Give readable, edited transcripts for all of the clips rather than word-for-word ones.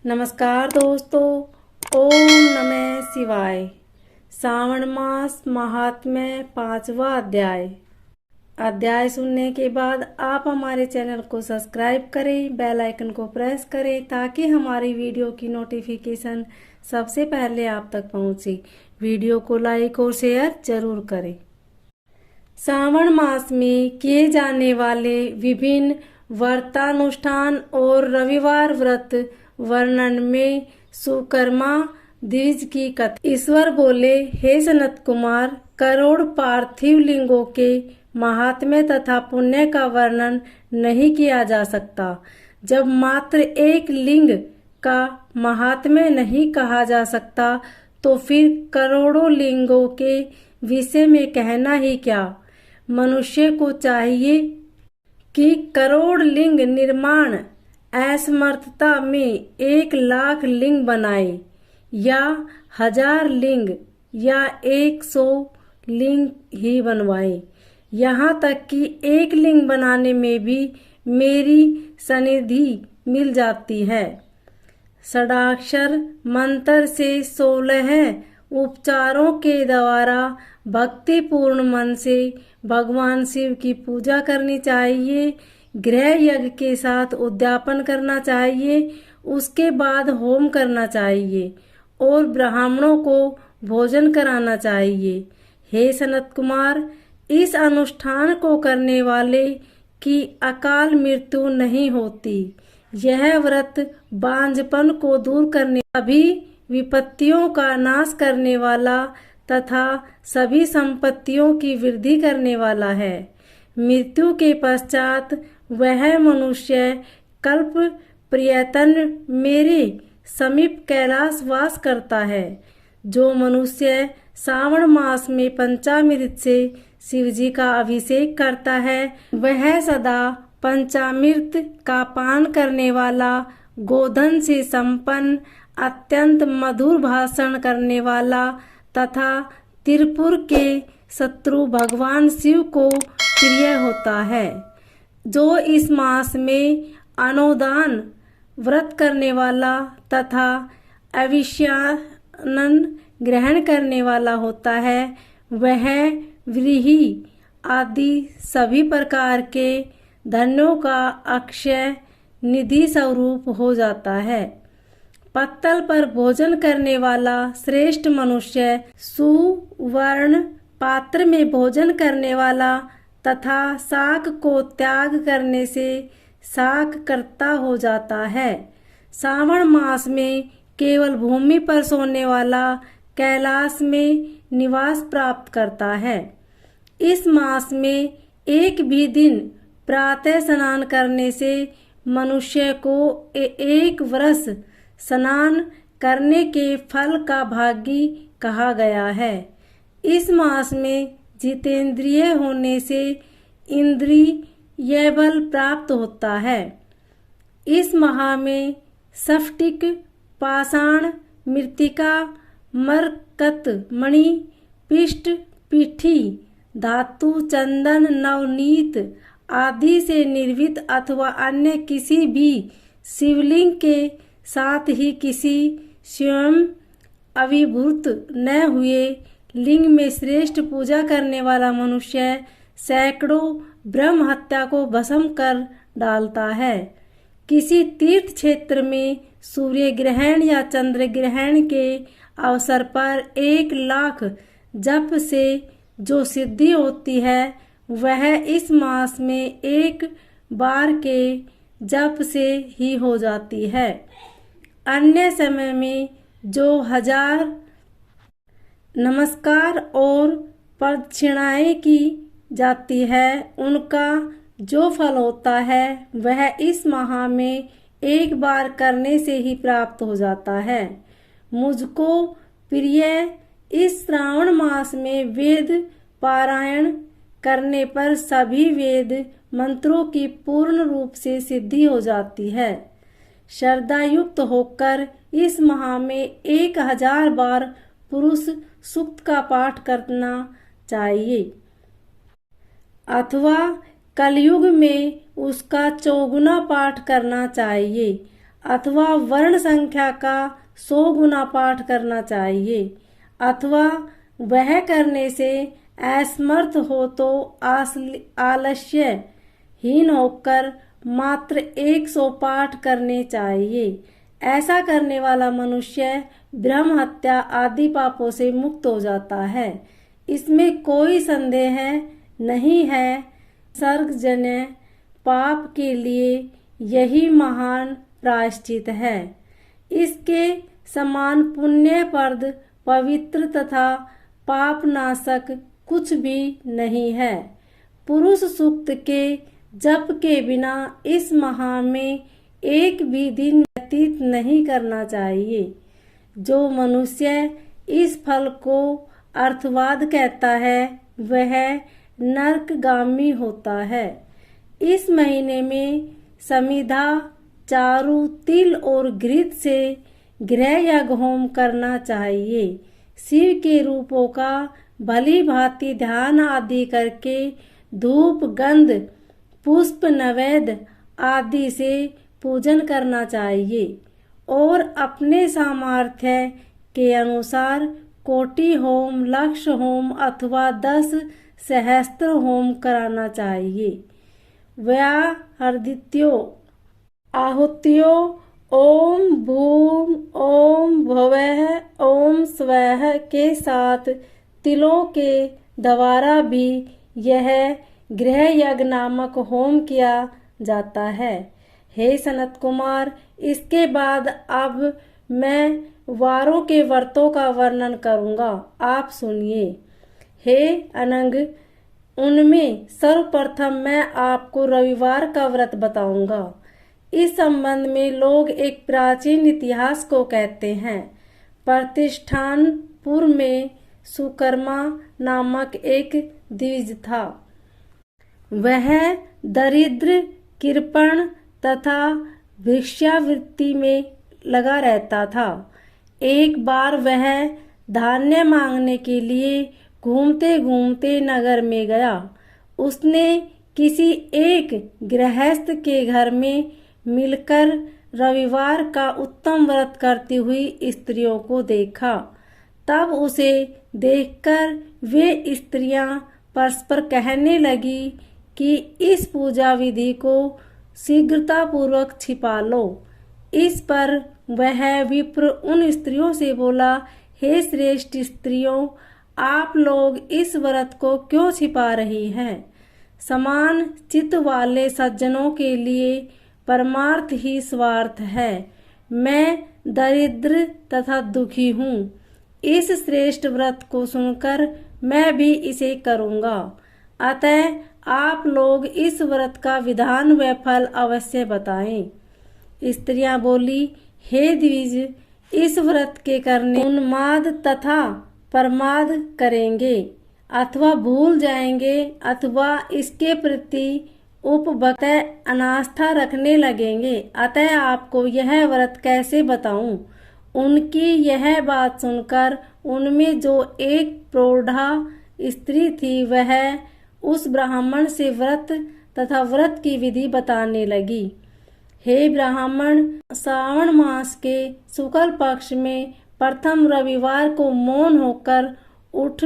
नमस्कार दोस्तों। ओम नमः शिवाय। श्रावण मास महात्म्य 5वां अध्याय सुनने के बाद आप हमारे चैनल को सब्सक्राइब करें, बेल आइकन को प्रेस करें ताकि हमारी वीडियो की नोटिफिकेशन सबसे पहले आप तक पहुंचे। वीडियो को लाइक और शेयर जरूर करें। श्रावण मास में किए जाने वाले विभिन्न व्रतानुष्ठान और रविवार व्रत वर्णन में सुकर्मा द्विज की कथा। ईश्वर बोले, हे सनत कुमार, करोड़ पार्थिव लिंगों के महात्म्य तथा पुण्य का वर्णन नहीं किया जा सकता। जब मात्र एक लिंग का महात्म्य नहीं कहा जा सकता तो फिर करोड़ों लिंगों के विषय में कहना ही क्या। मनुष्य को चाहिए कि करोड़ लिंग निर्माण असमर्थता में 1,00,000 लिंग बनाए या 1000 लिंग या 100 लिंग ही बनवाए। यहाँ तक कि एक लिंग बनाने में भी मेरी सनिधि मिल जाती है। षडाक्षर मंत्र से 16 उपचारों के द्वारा भक्तिपूर्ण मन से भगवान शिव की पूजा करनी चाहिए। गृह यज्ञ के साथ उद्यापन करना चाहिए। उसके बाद होम करना चाहिए और ब्राह्मणों को भोजन कराना चाहिए। हे सनत कुमार, इस अनुष्ठान को करने वाले की अकाल मृत्यु नहीं होती। यह व्रत बांझपन को दूर करने, सभी विपत्तियों का नाश करने वाला तथा सभी संपत्तियों की वृद्धि करने वाला है। मृत्यु के पश्चात वह मनुष्य कल्प प्रयत्न मेरे समीप कैलाश वास करता है। जो मनुष्य श्रावण मास में पंचामृत से शिवजी का अभिषेक करता है, वह सदा पंचामृत का पान करने वाला, गोधन से संपन्न, अत्यंत मधुर भाषण करने वाला तथा त्रिपुर के शत्रु भगवान शिव को प्रिय होता है। जो इस मास में अनुदान व्रत करने वाला तथा अविष्यान्न ग्रहण करने वाला होता है, वह व्रीहि आदि सभी प्रकार के धनों का अक्षय निधि स्वरूप हो जाता है। पत्तल पर भोजन करने वाला श्रेष्ठ मनुष्य सुवर्ण पात्र में भोजन करने वाला तथा शाक को त्याग करने से शाक कर्ता हो जाता है। श्रावण मास में केवल भूमि पर सोने वाला कैलाश में निवास प्राप्त करता है। इस मास में एक भी दिन प्रातः स्नान करने से मनुष्य को 1 वर्ष स्नान करने के फल का भागी कहा गया है। इस मास में जितेंद्रिय होने से इंद्रिय बल प्राप्त होता है। इस माह में स्फटिक, पाषाण, मृत्तिका, मरकत, मणि, पिष्ट, पीठी, धातु, चंदन, नवनीत आदि से निर्मित अथवा अन्य किसी भी शिवलिंग के साथ ही किसी स्वयं अभिभूत न हुए लिंग में श्रेष्ठ पूजा करने वाला मनुष्य सैकड़ों ब्रह्म हत्या को भस्म कर डालता है। किसी तीर्थ क्षेत्र में सूर्य ग्रहण या चंद्र ग्रहण के अवसर पर 1,00,000 जप से जो सिद्धि होती है, वह इस मास में एक बार के जप से ही हो जाती है। अन्य समय में जो 1000 नमस्कार और प्रदक्षिणाएं की जाती है, उनका जो फल होता है वह इस माह में एक बार करने से ही प्राप्त हो जाता है। मुझको प्रिय इस श्रावण मास में वेद पारायण करने पर सभी वेद मंत्रों की पूर्ण रूप से सिद्धि हो जाती है। श्रद्धायुक्त होकर इस माह में 1000 बार पुरुष सूक्त का पाठ करना चाहिए अथवा कलयुग में उसका चौगुना पाठ करना चाहिए। अथवा वर्ण संख्या का 100 गुना पाठ करना चाहिए, अथवा वह करने से असमर्थ हो तो आलस्यहीन होकर मात्र 100 पाठ करने चाहिए। ऐसा करने वाला मनुष्य ब्रह्म हत्या आदि पापों से मुक्त हो जाता है। इसमें कोई संदेह नहीं है। सर्गजन्य पाप के लिए यही महान प्रायश्चित है। इसके समान पुण्यप्रद, पवित्र तथा पापनाशक कुछ भी नहीं है। पुरुष सूक्त के जप के बिना इस माह में एक भी दिन व्यतीत नहीं करना चाहिए। जो मनुष्य इस फल को अर्थवाद कहता है वह नरकगामी होता है। इस महीने में समिधा, चारु, तिल और घृत से गृह यज्ञ होम करना चाहिए। शिव के रूपों का भली भांति ध्यान आदि करके धूप, गंध, पुष्प, नैवेद्य आदि से पूजन करना चाहिए और अपने सामर्थ्य के अनुसार कोटि होम, लक्ष होम अथवा 10 सहस्त्र होम कराना चाहिए। व्याहृदित्यो आहुत्यो ओम भूम ओम भवः ओम स्वः के साथ तिलों के द्वारा भी यह गृह यज्ञ नामक होम किया जाता है। हे सनत कुमार, इसके बाद अब मैं वारों के व्रतों का वर्णन करूंगा, आप सुनिए। हे अनंग, उनमें सर्वप्रथम मैं आपको रविवार का व्रत बताऊंगा। इस संबंध में लोग एक प्राचीन इतिहास को कहते हैं। प्रतिष्ठानपुर में सुकर्मा नामक एक द्विज था। वह दरिद्र, कृपण तथा भिक्षावृत्ति में लगा रहता था। एक बार वह धान्य मांगने के लिए घूमते घूमते नगर में गया। उसने किसी एक गृहस्थ के घर में मिलकर रविवार का उत्तम व्रत करती हुई स्त्रियों को देखा। तब उसे देखकर वे स्त्रियां परस्पर कहने लगी कि इस पूजा विधि को शीघ्रता पूर्वक छिपा लो। इस पर वह विप्र उन स्त्रियों से बोला, हे श्रेष्ठ स्त्रियों, आप लोग इस व्रत को क्यों छिपा रही हैं? समान चित्त वाले सज्जनों के लिए परमार्थ ही स्वार्थ है। मैं दरिद्र तथा दुखी हूँ। इस श्रेष्ठ व्रत को सुनकर मैं भी इसे करूँगा। अतः आप लोग इस व्रत का विधान व फल अवश्य बताएं। स्त्रियां बोली, हे द्विज, इस व्रत के करने उन्माद तथा प्रमाद करेंगे, अथवा भूल जाएंगे, अथवा इसके प्रति उपभक्त अनास्था रखने लगेंगे। अतः आपको यह व्रत कैसे बताऊं? उनकी यह बात सुनकर उनमें जो एक प्रौढ़ा स्त्री थी वह उस ब्राह्मण से व्रत तथा व्रत की विधि बताने लगी। हे ब्राह्मण, श्रावण मास के शुक्ल पक्ष में प्रथम रविवार को मौन होकर उठ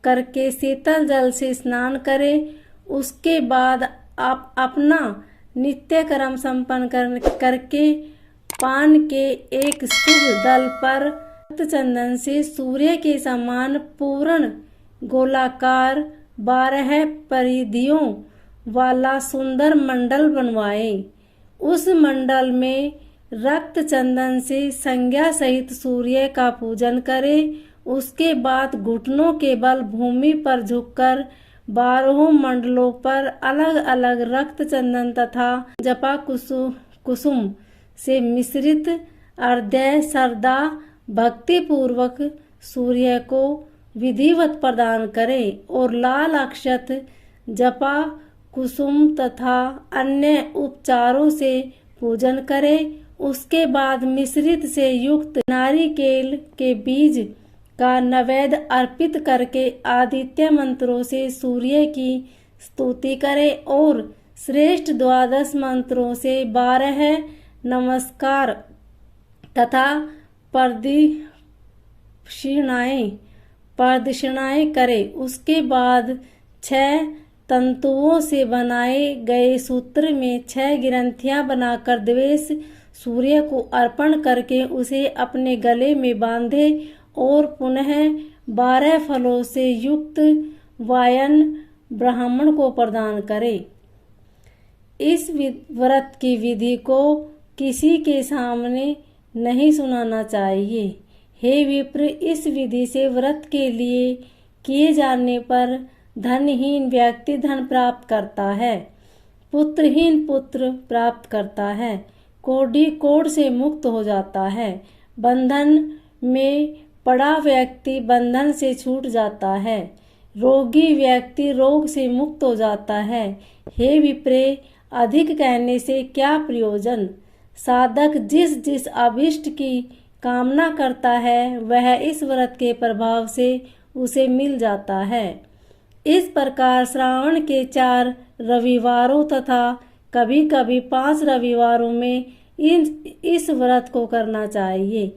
करके शीतल जल से स्नान करें। उसके बाद आप अपना नित्य कर्म संपन्न करके पान के एक शुभ दल पर चंदन से सूर्य के समान पूर्ण गोलाकार 12 परिधियों वाला सुंदर मंडल बनवाए। उस मंडल में रक्त चंदन से संज्ञा सहित सूर्य का पूजन करें। उसके बाद घुटनों के बल भूमि पर झुककर 12 मंडलों पर अलग अलग रक्त चंदन तथा जपा कुसुम से मिश्रित अर्घ्य श्रद्धा भक्ति पूर्वक सूर्य को विधिवत प्रदान करें और लाल अक्षत, जपा कुसुम तथा अन्य उपचारों से पूजन करें। उसके बाद मिश्रित से युक्त नारिकेल के बीज का नैवेद्य अर्पित करके आदित्य मंत्रों से सूर्य की स्तुति करें और श्रेष्ठ 12 मंत्रों से 12 नमस्कार तथा प्रदक्षिणाएं करे। उसके बाद 6 तंतुओं से बनाए गए सूत्र में 6 ग्रंथियां बनाकर द्वेष सूर्य को अर्पण करके उसे अपने गले में बांधे और पुनः 12 फलों से युक्त वायन ब्राह्मण को प्रदान करे। इस व्रत की विधि को किसी के सामने नहीं सुनाना चाहिए। हे विप्र, इस विधि से व्रत के लिए किए जाने पर धनहीन व्यक्ति धन प्राप्त करता है, पुत्रहीन पुत्र प्राप्त करता है, कोढ़ से मुक्त हो जाता है, बंधन में पड़ा व्यक्ति बंधन से छूट जाता है, रोगी व्यक्ति रोग से मुक्त हो जाता है। हे विप्रे, अधिक कहने से क्या प्रयोजन। साधक जिस जिस अभिष्ट की कामना करता है वह इस व्रत के प्रभाव से उसे मिल जाता है। इस प्रकार श्रावण के 4 रविवारों तथा कभी कभी 5 रविवारों में इस व्रत को करना चाहिए।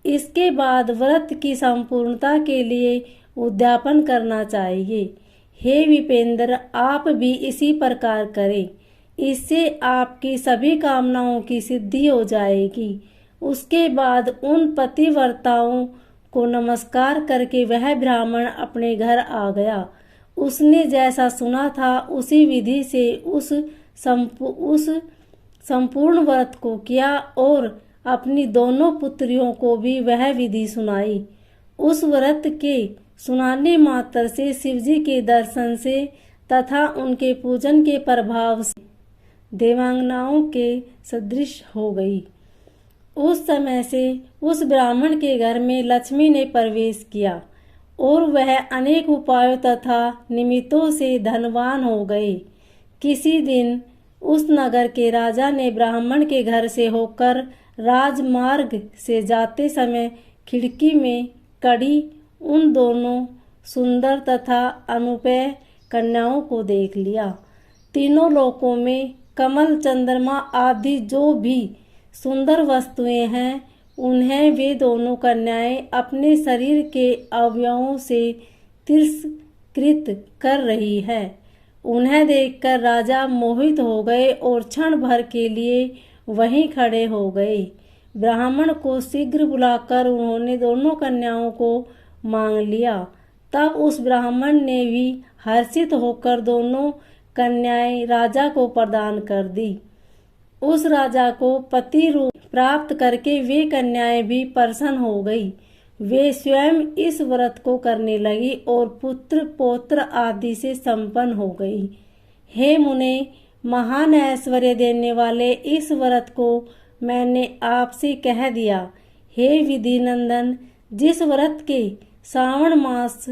इसके बाद व्रत की संपूर्णता के लिए उद्यापन करना चाहिए। हे विपेंद्र, आप भी इसी प्रकार करें, इससे आपकी सभी कामनाओं की सिद्धि हो जाएगी। उसके बाद उन पतिव्रताओं को नमस्कार करके वह ब्राह्मण अपने घर आ गया। उसने जैसा सुना था उसी विधि से उस संपूर्ण व्रत को किया और अपनी दोनों पुत्रियों को भी वह विधि सुनाई। उस व्रत के सुनाने मात्र से शिवजी के दर्शन से तथा उनके पूजन के प्रभाव से देवांगनाओं के सदृश हो गई। उस समय से उस ब्राह्मण के घर में लक्ष्मी ने प्रवेश किया और वह अनेक उपायों तथा निमित्तों से धनवान हो गए। किसी दिन उस नगर के राजा ने ब्राह्मण के घर से होकर राजमार्ग से जाते समय खिड़की में कड़ी उन दोनों सुंदर तथा अनुपेय कन्याओं को देख लिया। तीनों लोकों में कमल, चंद्रमा आदि जो भी सुंदर वस्तुएं हैं उन्हें वे दोनों कन्याएं अपने शरीर के अवयवों से तिरस्कृत कर रही है। उन्हें देखकर राजा मोहित हो गए और क्षण भर के लिए वहीं खड़े हो गए। ब्राह्मण को शीघ्र बुलाकर उन्होंने दोनों कन्याओं को मांग लिया। तब उस ब्राह्मण ने भी हर्षित होकर दोनों कन्याएं राजा को प्रदान कर दी। उस राजा को पति रूप प्राप्त करके वे कन्याएं भी प्रसन्न हो गई। वे स्वयं इस व्रत को करने लगी और पुत्र पौत्र आदि से संपन्न हो गई। हे मुने, महान ऐश्वर्य देने वाले इस व्रत को मैंने आपसे कह दिया। हे विधि नंदन, जिस व्रत के श्रावण मास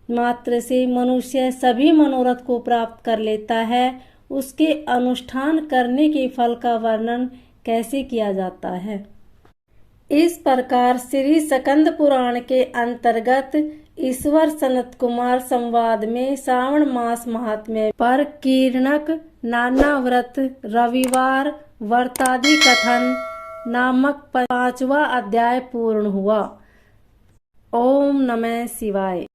मात्र से मनुष्य सभी मनोरथ को प्राप्त कर लेता है, उसके अनुष्ठान करने के फल का वर्णन कैसे किया जाता है। इस प्रकार श्री स्कंद पुराण के अंतर्गत ईश्वर सनत कुमार संवाद में श्रावण मास महात्म्य पर कीर्णक नाना व्रत रविवार व्रतादि कथन नामक 5वां अध्याय पूर्ण हुआ। ओम नमः शिवाय।